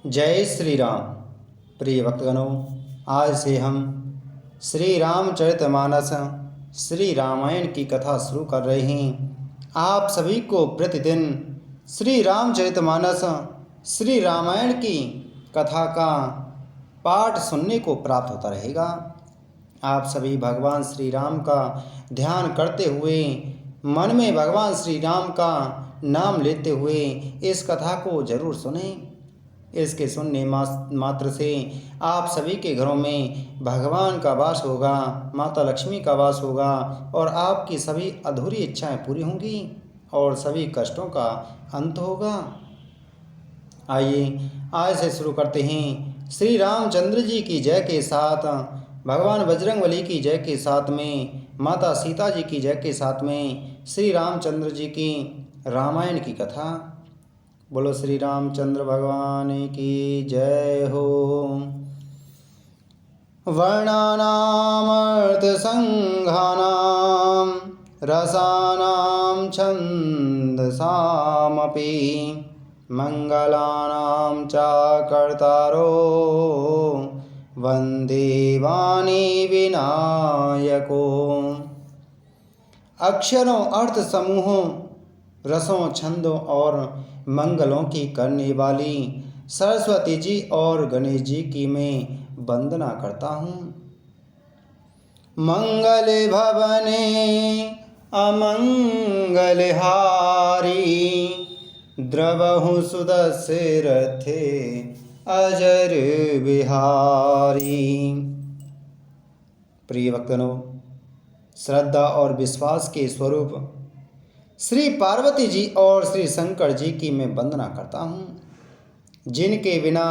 जय श्री राम। प्रिय भक्तगणों, आज से हम श्री रामचरितमानस श्री रामायण की कथा शुरू कर रहे हैं। आप सभी को प्रतिदिन श्री रामचरितमानस श्री रामायण की कथा का पाठ सुनने को प्राप्त होता रहेगा। आप सभी भगवान श्री राम का ध्यान करते हुए, मन में भगवान श्री राम का नाम लेते हुए इस कथा को जरूर सुनें। इसके सुनने मात्र से आप सभी के घरों में भगवान का वास होगा, माता लक्ष्मी का वास होगा और आपकी सभी अधूरी इच्छाएं पूरी होंगी और सभी कष्टों का अंत होगा। आइए आज से शुरू करते हैं। श्री रामचंद्र जी की जय के साथ, भगवान बजरंगबली की जय के साथ में, माता सीता जी की जय के साथ में श्री रामचंद्र जी की रामायण की कथा। बोलो श्री रामचंद्र भगवान की जय हो। वर्णानामर्थ संघानाम रसानाम छंदसामपि मंगलानां च कर्तारो वंदे वाणी विनायको। अक्षरों, अर्थ समूहों, रसों, छंदों और मंगलों की करने वाली सरस्वती जी और गणेश जी की मैं वंदना करता हूँ। मंगल भवने अमंगल हारी द्रवहु सुदस्य रथे अजर बिहारी। प्रिय भक्तों, श्रद्धा और विश्वास के स्वरूप श्री पार्वती जी और श्री शंकर जी की मैं वंदना करता हूँ, जिनके बिना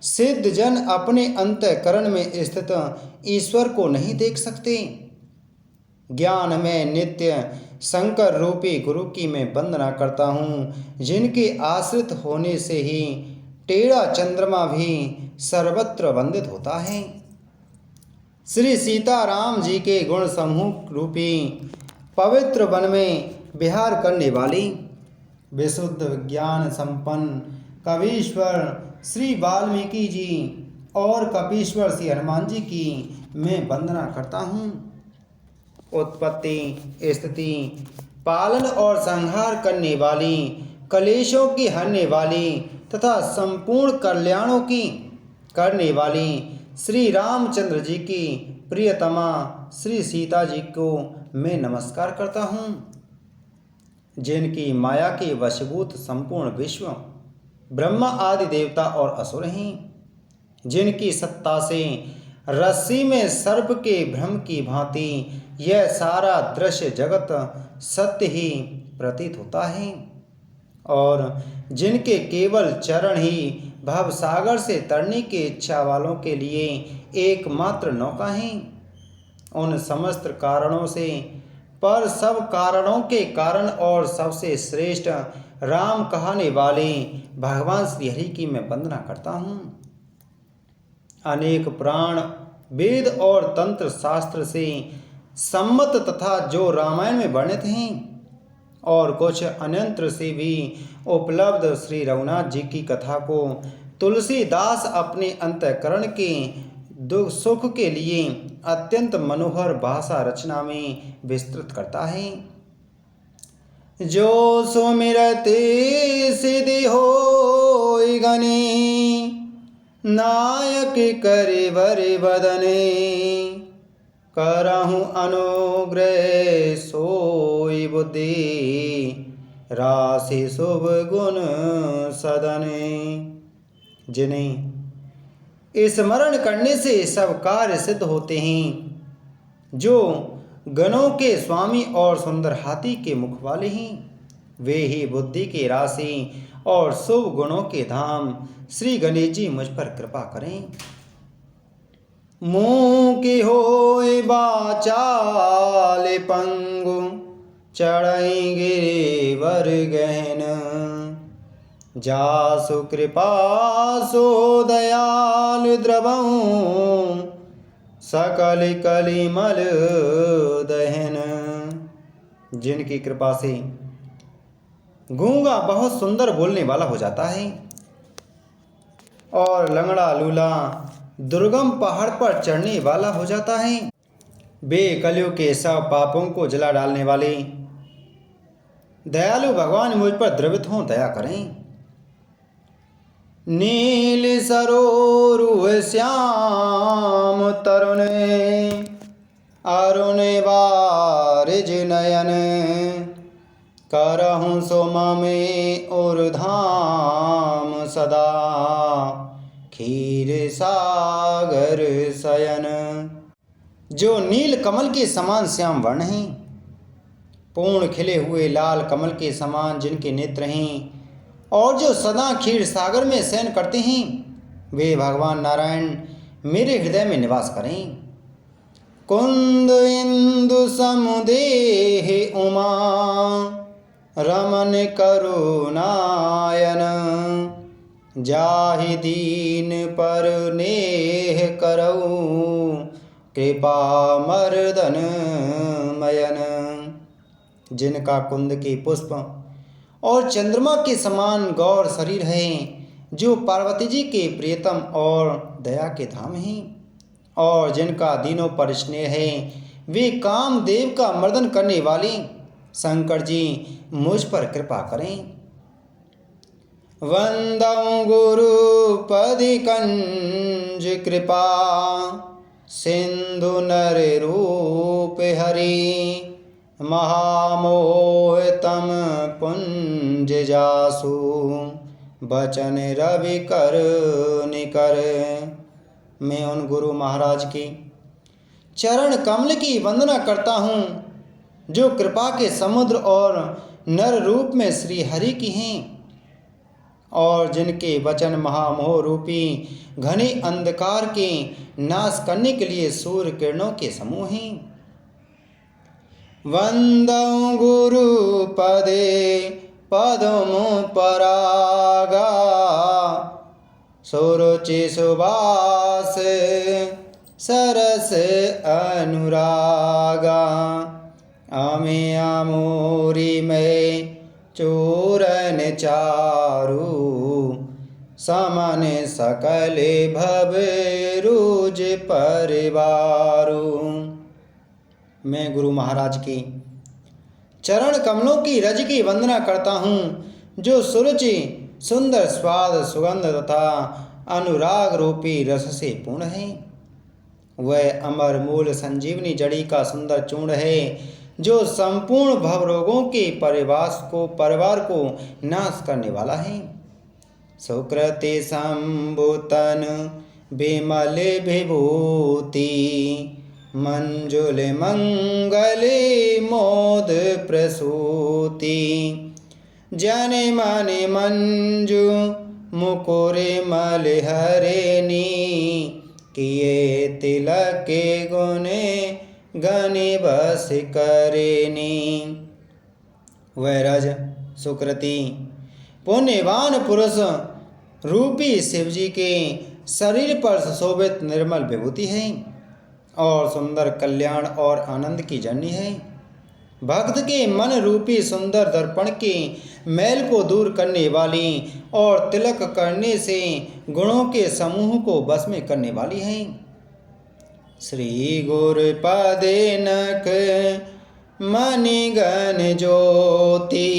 सिद्ध जन अपने अंतःकरण में स्थित ईश्वर को नहीं देख सकते। ज्ञान में नित्य शंकर रूपी गुरु की मैं वंदना करता हूँ, जिनके आश्रित होने से ही टेढ़ा चंद्रमा भी सर्वत्र वंदित होता है। श्री सीताराम जी के गुण समूह रूपी पवित्र वन में विहार करने वाली विशुद्ध विज्ञान संपन्न कवीश्वर श्री वाल्मीकि जी और कपीश्वर श्री हनुमान जी की मैं वंदना करता हूँ। उत्पत्ति, स्थिति, पालन और संहार करने वाली, कलेशों की हरने वाली तथा संपूर्ण कल्याणों की करने वाली श्री रामचंद्र जी की प्रियतमा श्री सीता जी को मैं नमस्कार करता हूँ, जिनकी माया के वशीभूत संपूर्ण विश्व ब्रह्मा आदि देवता और असुर हैं, जिनकी सत्ता से रस्सी में सर्प के भ्रम की भांति यह सारा दृश्य जगत सत्य ही प्रतीत होता है और जिनके केवल चरण ही भवसागर से तरने की इच्छा वालों के लिए एकमात्र नौका है। उन समस्त कारणों से पर सब कारणों के कारण और सबसे श्रेष्ठ राम कहने वाले भगवान श्री हरि की मैं वंदना करता हूँ। अनेक पुराण, वेद और तंत्र शास्त्र से सम्मत तथा जो रामायण में वर्णित हैं और कुछ अन्यंत्र से भी उपलब्ध श्री रघुनाथ जी की कथा को तुलसीदास अपने अंतःकरण के दुख सुख के लिए अत्यंत मनोहर भाषा रचना में विस्तृत करता है। जो सुमिरते सिद्धि होय गने नायक करे वर बदने करहु अनुग्रह सोई बुद्धि राशि शुभ गुण सदने। जिन्हें स्मरण करने से सब कार्य सिद्ध होते हैं, जो गणों के स्वामी और सुंदर हाथी के मुख वाले हैं, वे ही बुद्धि के राशि और शुभ गुणों के धाम श्री गणेश जी मुझ पर कृपा करें। मुँह की होय बाचाल पंगु चढ़ई गिरिवर गहन जासु कृपा सो दयाल द्रवहु सकल कलिमल दहन। जिनकी कृपा से गूंगा बहुत सुंदर बोलने वाला हो जाता है, और लंगड़ा लूला दुर्गम पहाड़ पर चढ़ने वाला हो जाता है। वे कलयुग के सब पापों को जला डालने वाले दयालु भगवान मुझ पर द्रवित हों, दया करें। नील सरोरु श्याम तरुण अरुण बारिज नयन करहूँ सोमा में और धाम सदा क्षीर सागर शयन। जो नील कमल के समान श्याम वर्ण हैं, पूर्ण खिले हुए लाल कमल के समान जिनके नेत्र हैं, और जो सदा क्षीर सागर में शयन करते हैं, वे भगवान नारायण मेरे हृदय में निवास करें। कुंद इंदु समुदेह उमा रमन करुणायन जाहि दीन पर नेह करऊ कृपा मर्दन मयन। जिनका कुंद के पुष्प और चंद्रमा के समान गौर शरीर है, जो पार्वती जी के प्रियतम और दया के धाम हैं, और जिनका दीनों पर स्नेह है, वे कामदेव का मर्दन करने वाले शंकर जी मुझ पर कृपा करें। वंदं गुरुपदि कंज कृपा सिंधु नर रूप हरि महामोहतम पुंज जासु बचन रवि कर निकर। मैं उन गुरु महाराज की चरण कमल की वंदना करता हूँ, जो कृपा के समुद्र और नर रूप में श्री हरि की हैं, और जिनके वचन महामोह रूपी घने अंधकार के नाश करने के लिए सूर्य किरणों के समूह हैं। वंदं गुरु पदे पदम परागा सुरुचि सुबास सरस अनुरागा अमे आमोरी में चूरन चारु समन सकल भव रुज परिवारु। मैं गुरु महाराज की चरण कमलों की रज की वंदना करता हूँ, जो सुरुचि सुंदर स्वाद सुगंध तथा अनुराग रूपी रस से पूर्ण है। वह अमर मूल संजीवनी जड़ी का सुंदर चूर्ण है, जो संपूर्ण भवरोगों के परिवार को नाश करने वाला है। सुकृति संभूतन विमल विभूति मंजुल मंगल मोद प्रसूति जन मन मंजू मुकुर मल हरेनी किए तिलक गुणे गनि बस करेनी। वह रज सुकृति पुण्यवान पुरुष रूपी शिवजी के शरीर पर सुशोभित निर्मल विभूति है, और सुंदर कल्याण और आनंद की जननी है। भक्त के मन रूपी सुंदर दर्पण के मैल को दूर करने वाली और तिलक करने से गुणों के समूह को बस में करने वाली है। श्री गुरु पदे नख मणिगण ज्योति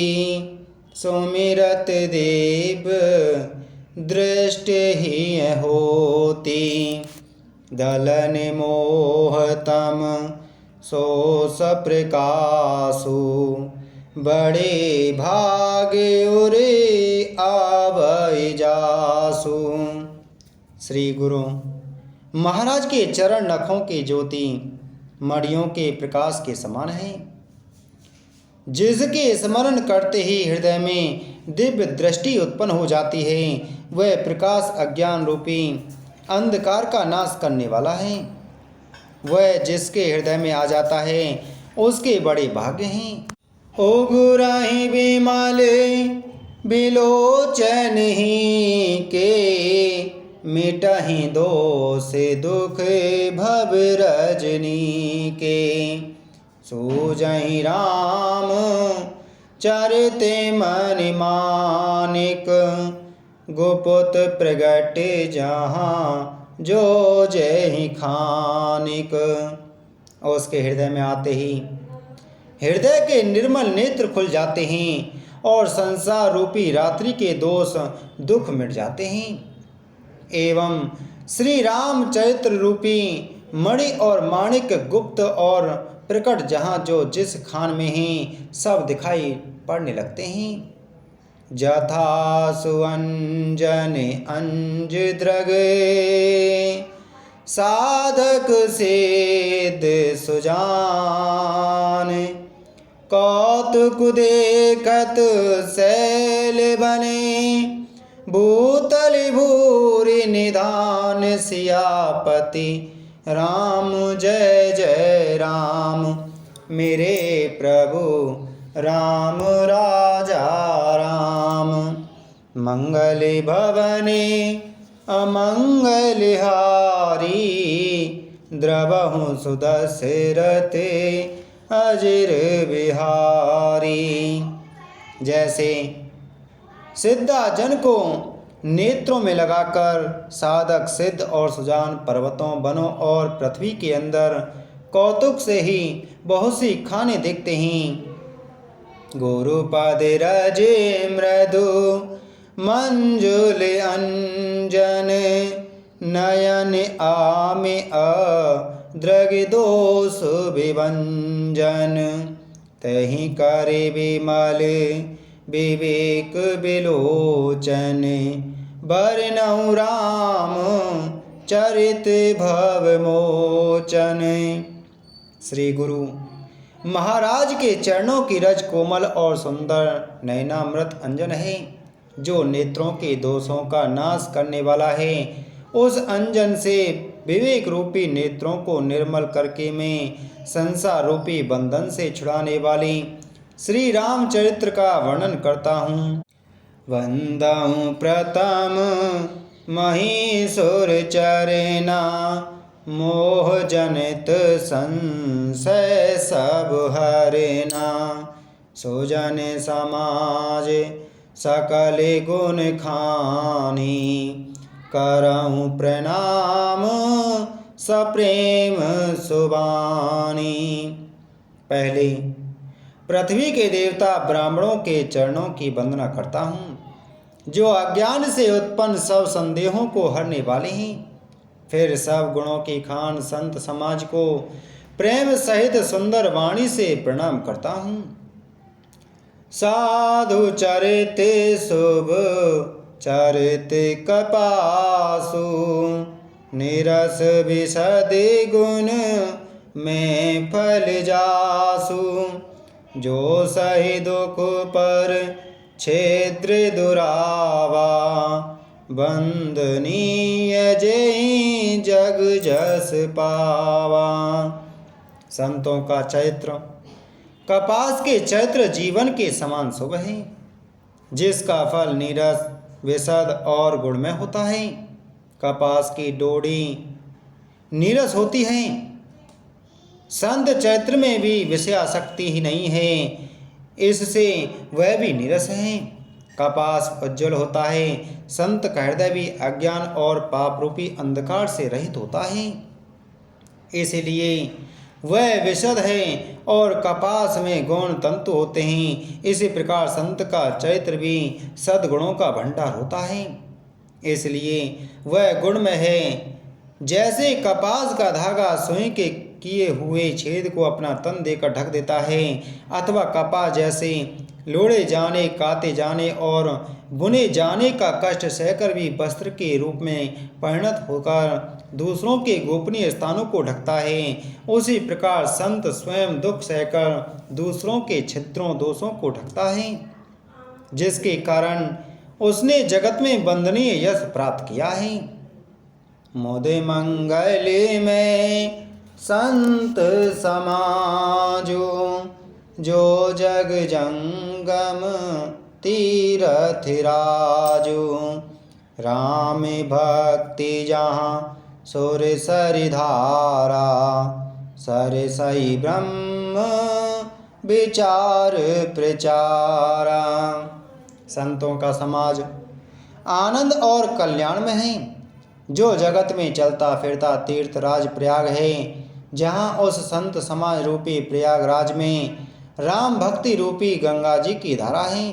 सुमिरत देव दृष्टि ही होती दलन मोहतम सोस प्रकाशु बड़े भाग उरे आवै जासु। श्री गुरु महाराज के चरण नखों की ज्योति मणियों के प्रकाश के समान है, जिसके स्मरण करते ही हृदय में दिव्य दृष्टि उत्पन्न हो जाती है। वह प्रकाश अज्ञान रूपी अंधकार का नाश करने वाला है। वह जिसके हृदय में आ जाता है उसके बड़े भाग्य हैं। ओ गुराहि विमल बिलोचन ही के मिटहि दोष दुख भव रजनी के सूजहि राम चरते मन मानिक गुपुत प्रगट जहाँ जो जय खानिक। और उसके हृदय में आते ही हृदय के निर्मल नेत्र खुल जाते हैं और संसार रूपी रात्रि के दोष दुख मिट जाते हैं। एवं श्री रामचरित्र रूपी मणि और माणिक गुप्त और प्रकट जहाँ जो जिस खान में हैं सब दिखाई पड़ने लगते हैं। जथा सुअंजन अंज द्रगे साधक सिद्ध सुजान। कौतुक देखत शैल बने भूतल भूरि निधान। सियापति राम जय जय राम मेरे प्रभु राम राजा राम। मंगल भवने अमंगल हारी द्रवहु सुदशरथ अजिर बिहारी। जैसे सिद्धाजन को नेत्रों में लगाकर साधक सिद्ध और सुजान पर्वतों वनों और पृथ्वी के अंदर कौतुक से ही बहुत सी खाने देखते हैं। गुरुपद रजे मृदु मंजुल अंजन नयन आमे अद्रग दोष विभंजन। तहि करे विमल विवेक विलोचन बरनऊ राम चरित भव मोचन। श्री गुरु महाराज के चरणों की रज कोमल और सुंदर नयनामृत अंजन है जो नेत्रों के दोषों का नाश करने वाला है। उस अंजन से विवेक रूपी नेत्रों को निर्मल करके मैं संसार रूपी बंधन से छुड़ाने वाली श्री रामचरित्र का वर्णन करता हूँ। वंदऊ प्रथम महीसुर चरना मोह जनित संशय सब हरना। सुजन समाज सकल गुण खानी करऊँ प्रणाम सप्रेम सुबानी। पहले पृथ्वी के देवता ब्राह्मणों के चरणों की वंदना करता हूँ जो अज्ञान से उत्पन्न सब संदेहों को हरने वाले हैं। फिर सब गुणों की खान संत समाज को प्रेम सहित सुंदर वाणी से प्रणाम करता हूँ। साधु चरित शुभ चरित कपासु निरस विशद गुण में फल जासु। जो सही दुख पर क्षेत्र दुरावा वंदनीय जय जग जस पावा। संतों का चैत्र कपास के चैत्र जीवन के समान शुभ है जिसका फल नीरस विशद और गुणमय होता है। कपास की डोरी नीरस होती है। संत चैत्र में भी विषयासक्ति ही नहीं है इससे वह भी नीरस है। कपास उज्ज्वल होता है। संत का हृदय भी अज्ञान और पाप रूपी अंधकार से रहित होता है इसलिए वह विशद है और कपास में गौण तंतु होते हैं। इसी प्रकार संत का चैत्र भी सद्गुणों का भंडार होता है इसलिए वह गुणमय है। जैसे कपास का धागा सुई के किए हुए छेद को अपना तन देकर ढक देता है अथवा कपास जैसे लोड़े जाने काते जाने और बुने जाने का कष्ट सहकर भी वस्त्र के रूप में परिणत होकर दूसरों के गोपनीय स्थानों को ढकता है उसी प्रकार संत स्वयं दुख सहकर दूसरों के छिद्रों दोषों को ढकता है जिसके कारण उसने जगत में वंदनीय यश प्राप्त किया है। मोदे मंगल में संत समाजो जो जग जंगम तीरथ राजो। राम भक्ति जहाँ सुर सरिधारा सर सही ब्रह्म विचार प्रचारा। संतों का समाज आनंद और कल्याण में है। जो जगत में चलता फिरता तीर्थराज प्रयाग है, जहाँ उस संत समाज रूपी प्रयागराज में राम भक्ति रूपी गंगा जी की धारा है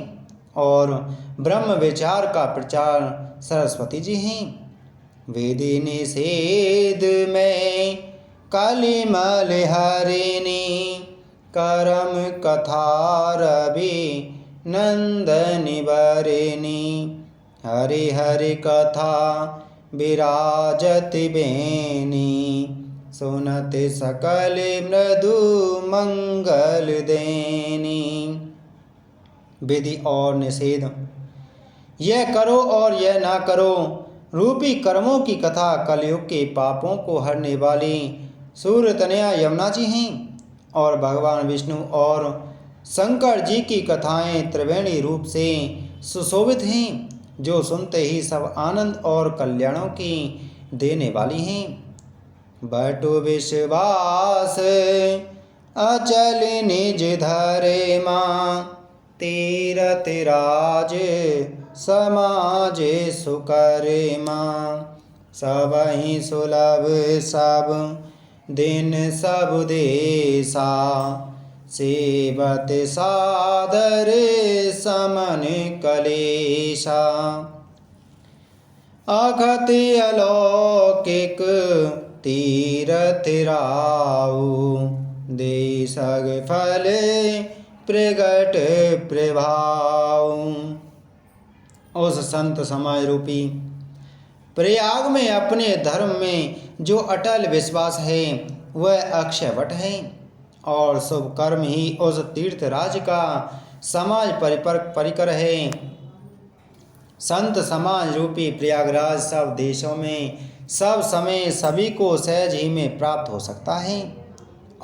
और ब्रह्म विचार का प्रचार सरस्वती जी हैं। वेदी निषेध में कलिमल हरिणी, करम कथा रवि नंदनी बरिणी, हरि हरि कथा विराजत बेनी, सुनत सकल मृदु मंगल देनी। विधि और निषेध, यह करो और यह ना करो रूपी कर्मों की कथा कलयुग के पापों को हरने वाली सूर्य तनया यमुना जी हैं और भगवान विष्णु और शंकर जी की कथाएं त्रिवेणी रूप से सुशोभित हैं, जो सुनते ही सब आनंद और कल्याणों की देने वाली हैं। बटु विश्वास अचल निज धरे माँ, तीरथ राज समाज सुकरे माँ, सबहि सुलभ सब दिन सब देशा, सेवत सादर समन कलेशा, अखत अलौकिक तीरथ राऊ, दे सग फल प्रगट प्रभाव। उस संत समाज रूपी प्रयाग में अपने धर्म में जो अटल विश्वास है वह अक्षयवट है और शुभ कर्म ही उस तीर्थराज का समाज परिकर है। संत समाज रूपी प्रयागराज सब देशों में सब समय सभी को सहज ही में प्राप्त हो सकता है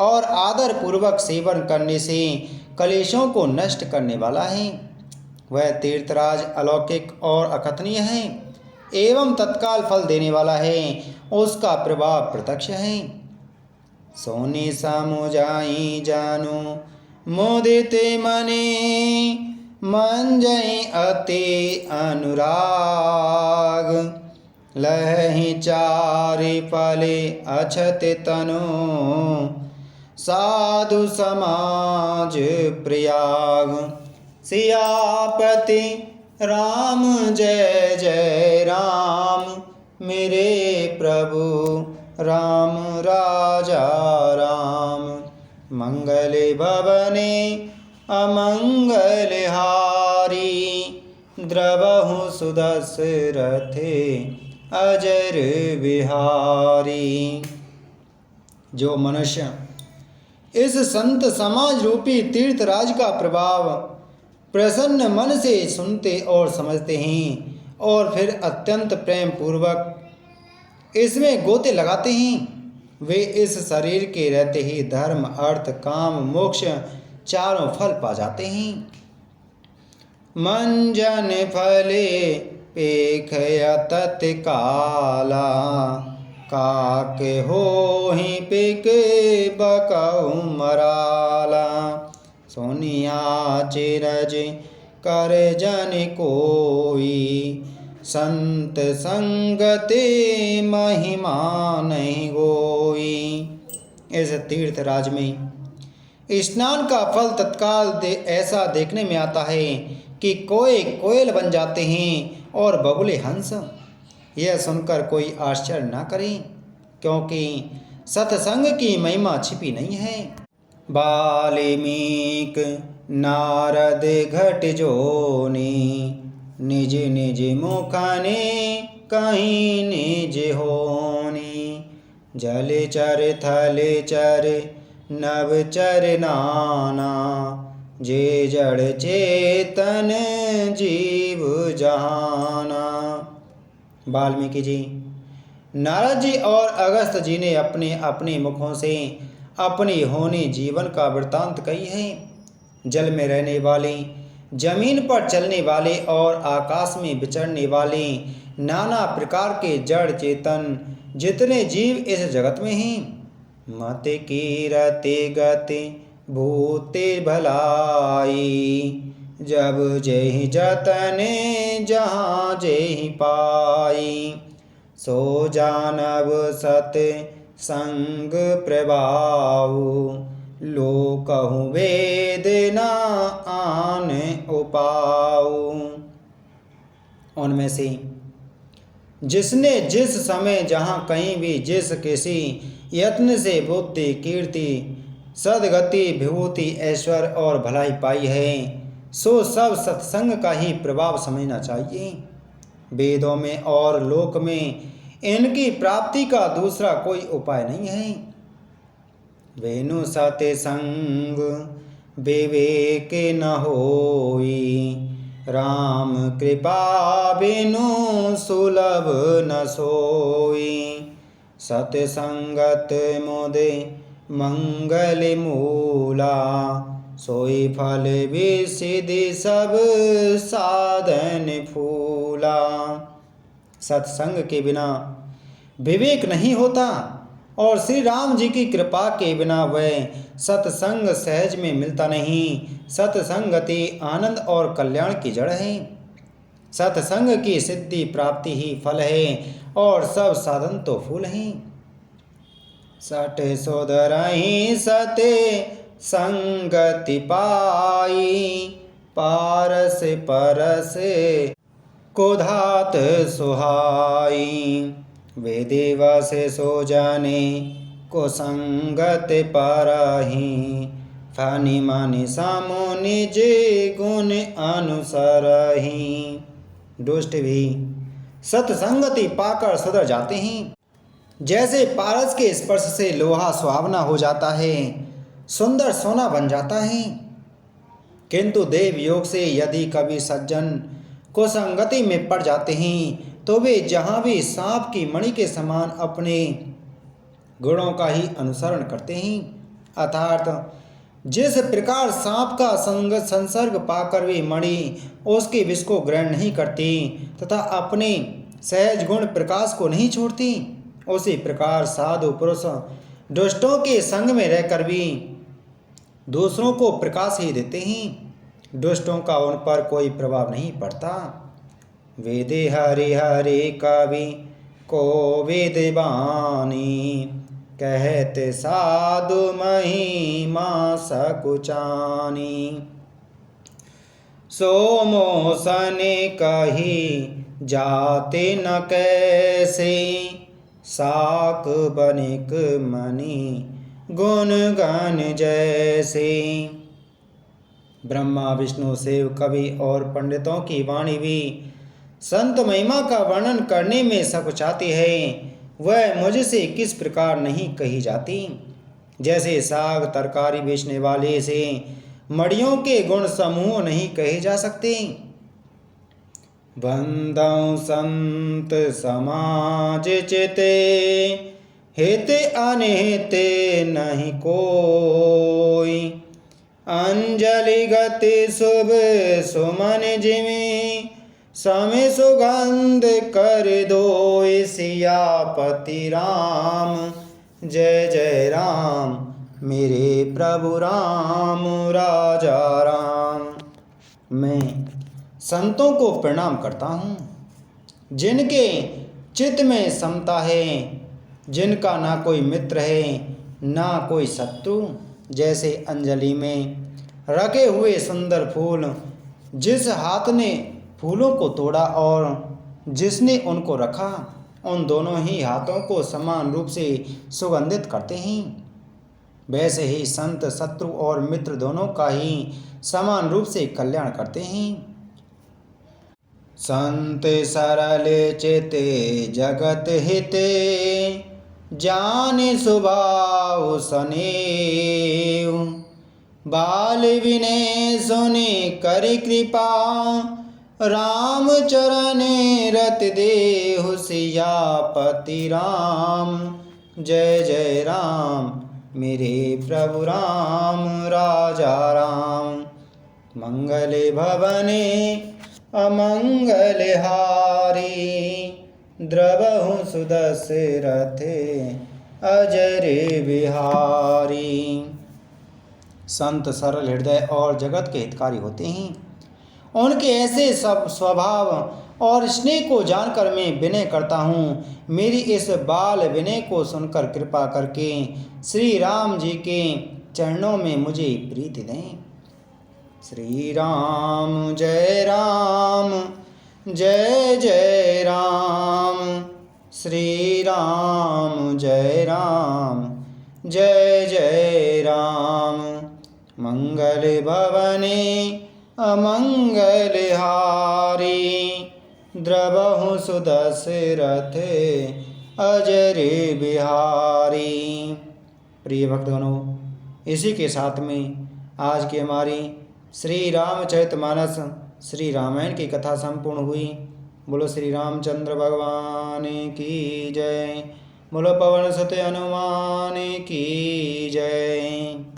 और आदर पूर्वक सेवन करने से कलेशों को नष्ट करने वाला है। वह तीर्थराज अलौकिक और अकथनीय है एवं तत्काल फल देने वाला है, उसका प्रभाव प्रत्यक्ष है। सोने समुझाई जानो मोदित मने, मन जय अति अनुराग, लहि चारि फले अछत तनो, साधु समाज प्रयाग। सियापति राम जय जय राम, मेरे प्रभु राम राजा राम, मंगल भवने अमंगल हारी, द्रवहु सुदशरथे अजर बिहारी। जो मनुष्य इस संत समाज रूपी तीर्थराज का प्रभाव प्रसन्न मन से सुनते और समझते हैं और फिर अत्यंत प्रेम पूर्वक इसमें गोते लगाते हैं, वे इस शरीर के रहते ही धर्म अर्थ काम मोक्ष चारों फल पा जाते हैं। मंजन फले पेखया तत्काला, काक हो ही पिक बकऊ मराला, सोनिया चिरज कर जन कोई, संत संगते महिमा नहीं गोई। इस तीर्थराज में स्नान का फल तत्काल ऐसा देखने में आता है कि कोई कोयल बन जाते हैं और बगुले हंस। यह सुनकर कोई आश्चर्य न करे, क्योंकि सत्संग की महिमा छिपी नहीं है। वाल्मीक नारद घट जोनी, निज निज मुखने कहीं निज होनी, जल चर थल चर नव चर नाना, जे जड़ चेतन जीव जहाना। वाल्मीकि जी, नारद जी और अगस्त जी ने अपने अपने मुखों से अपनी होनी जीवन का वृत्तांत कही है। जल में रहने वाले, जमीन पर चलने वाले और आकाश में विचरने वाले नाना प्रकार के जड़ चेतन जितने जीव इस जगत में हैं, मत कीरते गति भूते भलाई, जब जेहि जतने जहाँ जेहि पाई, सो जानब सत संग प्रभाऊ, लोकहु वेद न आन उपाऊ। उनमें से जिसने जिस समय जहाँ कहीं भी जिस किसी यत्न से बुद्धि कीर्ति सदगति विभूति ऐश्वर्य और भलाई पाई है, सो सब सत्संग का ही प्रभाव समझना चाहिए। वेदों में और लोक में इनकी प्राप्ति का दूसरा कोई उपाय नहीं है। वेनु सत्य संग विवेक न होई, राम कृपा बिनु सुलभ न सोई, सत्संगत मुदे मंगल मूला, सोई फल विसिद्धि सब साधन फूला। सत्संग के बिना विवेक नहीं होता और श्री राम जी की कृपा के बिना वह सत्संग सहज में मिलता नहीं। सत्संगति आनंद और कल्याण की जड़ है। सत्संग की सिद्धि प्राप्ति ही फल है और सब साधन तो फूल हैं। सठ सोदरहि सते संगति पाई, पारस परस कोधात सुहाई, वेदे वसे सो जाने को संगत परहि, फनि मनि सामो निज गुण अनुसरहि। दुष्ट भी सत्संगति पाकर सुधर जाते हैं। जैसे पारस के स्पर्श से लोहा सुहावना हो जाता है, सुंदर सोना बन जाता है, किंतु देव योग से यदि कभी सज्जन कुसंगति में पड़ जाते हैं तो वे जहाँ भी सांप की मणि के समान अपने गुणों का ही अनुसरण करते हैं। अर्थात जिस प्रकार सांप का संसर्ग पाकर वे मणि उसके विष को ग्रहण नहीं करती तथा अपने सहज गुण प्रकाश को नहीं छोड़ती, उसी प्रकार साधु पुरुष दुष्टों के संग में रहकर भी दूसरों को प्रकाश ही देते हैं। दुष्टों का उन पर कोई प्रभाव नहीं पड़ता। वेदे हरि हरि कवि को वेद बानी, कहते साधु महिमा सकुचानी, सो मोसन कही जाते न कैसे, साक बनिक मणि गुण गण जैसे। ब्रह्मा विष्णु शिव कवि और पंडितों की वाणी भी संत महिमा का वर्णन करने में सकुचाती है, वह मुझसे किस प्रकार नहीं कही जाती। जैसे साग तरकारी बेचने वाले से मड़ियों के गुण समूह नहीं कहे जा सकते। बंदौ संत समाज चिते, हेते अनहेते नहीं कोई, अंजलि गति शुभ सुमन जिमि, समय सुगंध कर दो सियापति राम, जय जय राम मेरे प्रभु राम राजा राम। मैं संतों को प्रणाम करता हूँ जिनके चित्त में समता है, जिनका ना कोई मित्र है ना कोई शत्रु। जैसे अंजलि में रखे हुए सुंदर फूल, जिस हाथ ने फूलों को तोड़ा और जिसने उनको रखा, उन दोनों ही हाथों को समान रूप से सुगंधित करते हैं। वैसे ही संत शत्रु और मित्र दोनों का ही समान रूप से कल्याण करते हैं। संत सरल चिते जगत हिते, जाने स्वभाव सनेऊ, बाल विनय सुने कर कृपा, राम चरण रत देहु सियापति राम, जय जय राम मेरे प्रभु राम राजा राम। मंगले भवने अमंगल हारी, द्रवहु सुदशरथे अजर बिहारी। संत सरल हृदय और जगत के हितकारी होते हैं। उनके ऐसे सब स्वभाव और स्नेह को जानकर मैं विनय करता हूँ। मेरी इस बाल विनय को सुनकर कृपा करके श्री राम जी के चरणों में मुझे प्रीति दें। श्री राम जय राम जय जय राम। श्री राम जय राम जय जय राम। मंगल भवने अमंगल हारी। द्रवहु सुदशरथ अजर बिहारी। प्रिय भक्तगणों, इसी के साथ में आज की हमारी श्री रामचरितमानस श्री रामायण की कथा संपूर्ण हुई। बोलो श्री रामचंद्र भगवान की जय। बोलो पवन सुत हनुमान की जय।